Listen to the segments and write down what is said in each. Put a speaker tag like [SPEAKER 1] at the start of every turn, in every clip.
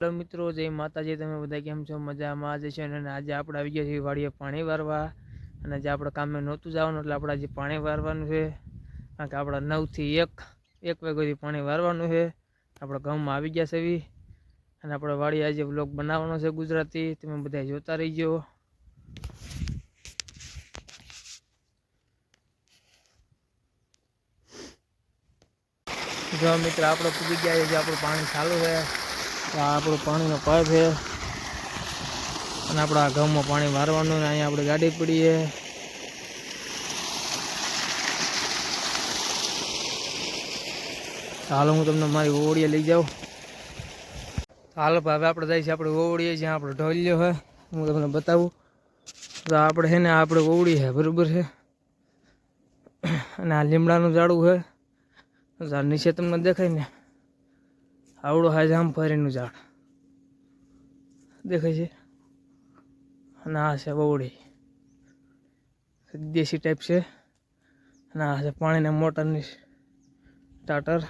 [SPEAKER 1] Hello મિત્રો, જય માતાજી। તમે બધા કેમ છો? મજામાં જ છે ને? આજે આપણે આવી ગયા છીએ વાડીએ પાણી વારવા। અને જે આપણે કામે નહોતું જવાનું એટલે આપણે આજે પાણી વારવાનું છે, કારણ કે આપણા 9 થી 1 વાગ્યા સુધી પાણી વારવાનું છે। આપણે ગામમાં આવી ગયા છે અને આપણે વાડીએ આજે વ્લોગ બનાવવાનો છે ગુજરાતી। તમે બધા જોતા રહીજો। જો મિત્ર, આપણે પૂગી ગયા છે, આપણું પાણી ચાલુ છે। આ આપણું પાણીનો પાઇપ છે અને આપણા ગામમાં પાણી વારવાનું। અહીંયા આપણે ગાડી પડી છે। હાલો, હું તમને મારી ઓવડીએ લઈ જાઉં। હાલો ભાઈ, આપણે જાય છે આપણે ઓવડીએ, જ્યાં આપણો ઢોલિયો છે હું તમને બતાવું। તો આપણે છે ને, આપણે ઓવડી છે બરાબર છે, અને આ લીમડાનું ઝાડું છે। ઝાડ નીચે તમને દેખાય ને, આવડો હા જામફળીનું ઝાડ દેખાય છે। અને આ છે ઓવડી, દેશી ટાઈપ છે। અને આ છે પાણીના મોટરની સ્ટાર્ટર।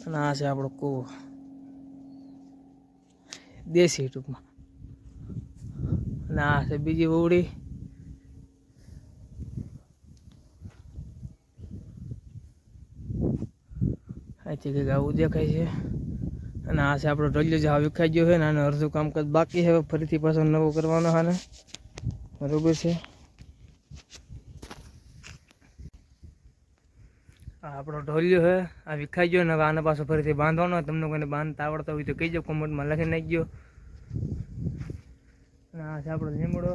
[SPEAKER 1] અને આ છે આપણો કૂવો, દેશી ટૂંકમાં। અને આ છે બીજી ઓવડી। અહીંથી કંઈક આવું દેખાય છે। અને આ છે આપણો ઢોલિયો, જે વિખાઈ ગયો છે ને, આનું અડધું કામકાજ બાકી છે, ફરીથી પાછો નવો કરવાનો છે ને, બરોબર છે। આ આપણો ઢોલિયો છે, આ વિખાઈ ગયો ને, હવે આને પાછો ફરીથી બાંધવાનો। તમને કોઈને બાંધતા આવડતા હોય તો કહીજો, કોમેન્ટમાં લખી નાખજો। અને આ છે આપણો લીમડો।